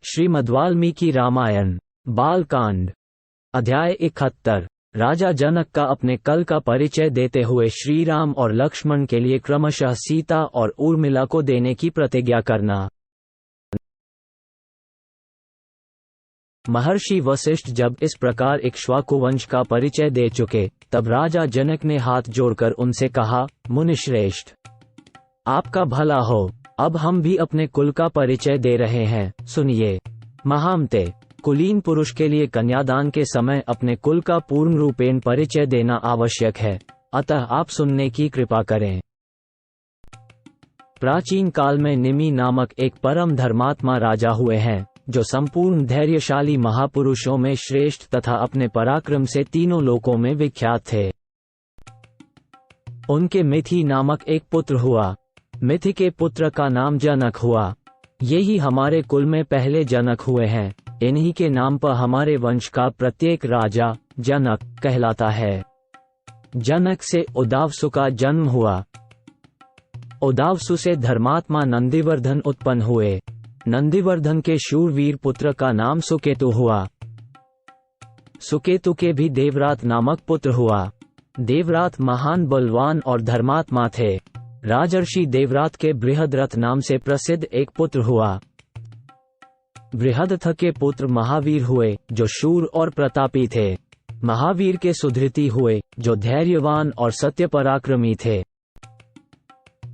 श्रीमद्वाल्मीकि रामायण बालकांड अध्याय 71। राजा जनक का अपने कल का परिचय देते हुए श्री राम और लक्ष्मण के लिए क्रमशः सीता और उर्मिला को देने की प्रतिज्ञा करना। महर्षि वशिष्ठ जब इस प्रकार इक्ष्वाकु वंश का परिचय दे चुके, तब राजा जनक ने हाथ जोड़कर उनसे कहा, मुनिश्रेष्ठ, आपका भला हो। अब हम भी अपने कुल का परिचय दे रहे हैं, सुनिए। महामते, कुलीन पुरुष के लिए कन्यादान के समय अपने कुल का पूर्ण रूपेण परिचय देना आवश्यक है, अतः आप सुनने की कृपा करें। प्राचीन काल में निमि नामक एक परम धर्मात्मा राजा हुए हैं, जो संपूर्ण धैर्यशाली महापुरुषों में श्रेष्ठ तथा अपने पराक्रम से तीनों लोकों में विख्यात थे। उनके मिथि नामक एक पुत्र हुआ। मिथि के पुत्र का नाम जनक हुआ। यही हमारे कुल में पहले जनक हुए हैं। इन्हीं के नाम पर हमारे वंश का प्रत्येक राजा जनक कहलाता है। जनक से उदावसु का जन्म हुआ। उदावसु से धर्मात्मा नंदिवर्धन उत्पन्न हुए। नंदिवर्धन के शूरवीर पुत्र का नाम सुकेतु हुआ। सुकेतु के भी देवरात नामक पुत्र हुआ। देवरात महान बलवान और धर्मात्मा थे। राजर्षि देवरात के बृहद्रथ नाम से प्रसिद्ध एक पुत्र हुआ। बृहद्रथ के पुत्र महावीर हुए, जो शूर और प्रतापी थे। महावीर के सुधृति हुए, जो धैर्यवान और सत्य पराक्रमी थे।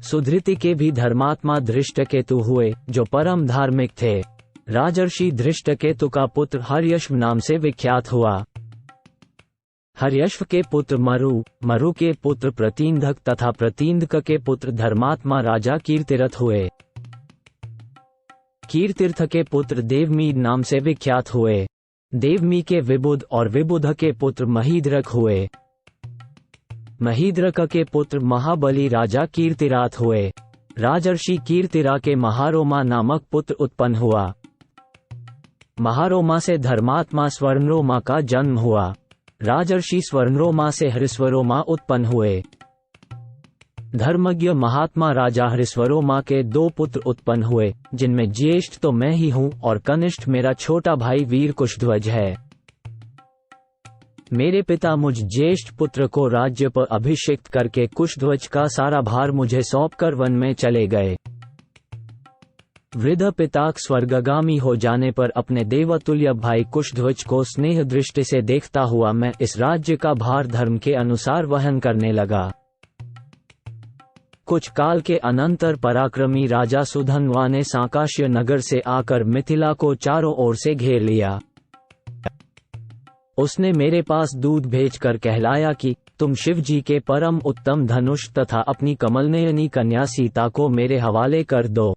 सुधृति के भी धर्मात्मा धृष्टकेतु हुए, जो परम धार्मिक थे। राजर्षि धृष्टकेतु का पुत्र हर्यश्व नाम से विख्यात हुआ। हर्यश्व के पुत्र मरु, मरु के पुत्र प्रतींधक तथा प्रतींधक के पुत्र धर्मात्मा राजा कीर्तिरथ हुए। कीर्तिरथ के पुत्र देवमीद नाम से विख्यात हुए। देवमी के विबुध और विबुध के पुत्र महीद्रक हुए। महीद्रक के पुत्र महाबली राजा कीर्तिराथ हुए। राजर्षि कीर्तिरा के महारोमा नामक पुत्र उत्पन्न हुआ। महारोमा से धर्मात्मा स्वर्णरोमा का जन्म हुआ। राजर्षि स्वर्णरोमा से हृस्वरोमा उत्पन्न हुए। धर्मज्ञ महात्मा राजा हृस्वरोमा के दो पुत्र उत्पन्न हुए, जिनमें ज्येष्ठ तो मैं ही हूँ और कनिष्ठ मेरा छोटा भाई वीर कुशध्वज है। मेरे पिता मुझ ज्येष्ठ पुत्र को राज्य पर अभिषिक्त करके कुशध्वज का सारा भार मुझे सौंपकर वन में चले गए। वृद्ध पिताक स्वर्गगामी हो जाने पर अपने देवतुल्य भाई कुशध्वज को स्नेह दृष्टि से देखता हुआ मैं इस राज्य का भार धर्म के अनुसार वहन करने लगा। कुछ काल के अनंतर पराक्रमी राजा सुधन्वा ने सांकाश्य नगर से आकर मिथिला को चारों ओर से घेर लिया। उसने मेरे पास दूध भेजकर कहलाया कि तुम शिव जी के परम उत्तम धनुष तथा अपनी कमलनयनी कन्या सीता को मेरे हवाले कर दो।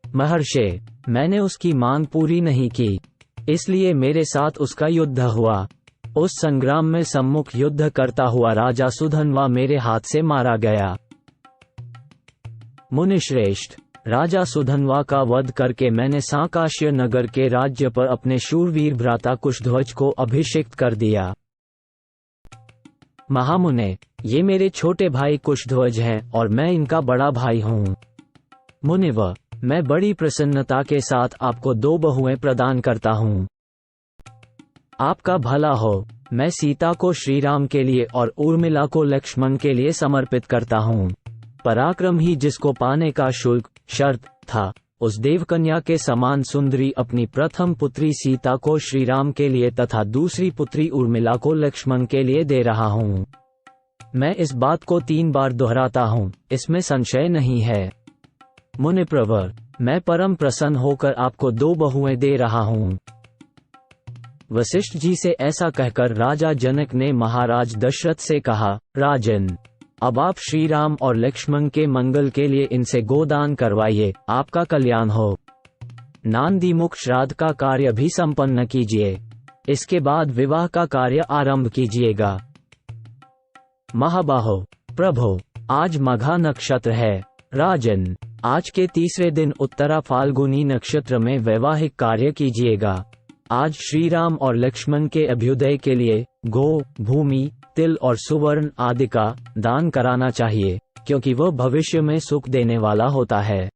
महर्षे, मैंने उसकी मांग पूरी नहीं की, इसलिए मेरे साथ उसका युद्ध हुआ। उस संग्राम में सम्मुख युद्ध करता हुआ राजा सुधन्वा मेरे हाथ से मारा गया। मुनिश्रेष्ठ, राजा सुधन्वा का वध करके मैंने सांकाश्य नगर के राज्य पर अपने शूरवीर भ्राता कुशध्वज को अभिषिक्त कर दिया। महामुने, ये मेरे छोटे भाई कुशध्वज हैं और मैं इनका बड़ा भाई हूँ। मुनिव, मैं बड़ी प्रसन्नता के साथ आपको दो बहुएं प्रदान करता हूँ। आपका भला हो। मैं सीता को श्रीराम के लिए और उर्मिला को लक्ष्मण के लिए समर्पित करता हूँ। पराक्रम ही जिसको पाने का शुल्क शर्त था, उस देवकन्या के समान सुंदरी अपनी प्रथम पुत्री सीता को श्रीराम के लिए तथा दूसरी पुत्री उर्मिला को लक्ष्मण के लिए दे रहा हूँ। मैं इस बात को 3 बार दोहराता हूँ, इसमें संशय नहीं है। मुनिप्रवर, मैं परम प्रसन्न होकर आपको 2 बहुएं दे रहा हूँ। वशिष्ठ जी से ऐसा कहकर राजा जनक ने महाराज दशरथ से कहा, राजन, अब आप श्री राम और लक्ष्मण के मंगल के लिए इनसे गोदान करवाइए, आपका कल्याण हो। नांदीमुख श्राद्ध का कार्य भी संपन्न कीजिए। इसके बाद विवाह का कार्य आरंभ कीजिएगा। महाबाहो, प्रभो, आज मघा नक्षत्र है। राजन, आज के तीसरे दिन उत्तरा फाल्गुनी नक्षत्र में वैवाहिक कार्य कीजिएगा। आज श्री राम और लक्ष्मण के अभ्युदय के लिए गो, भूमि, तिल और सुवर्ण आदि का दान कराना चाहिए, क्योंकि वह भविष्य में सुख देने वाला होता है।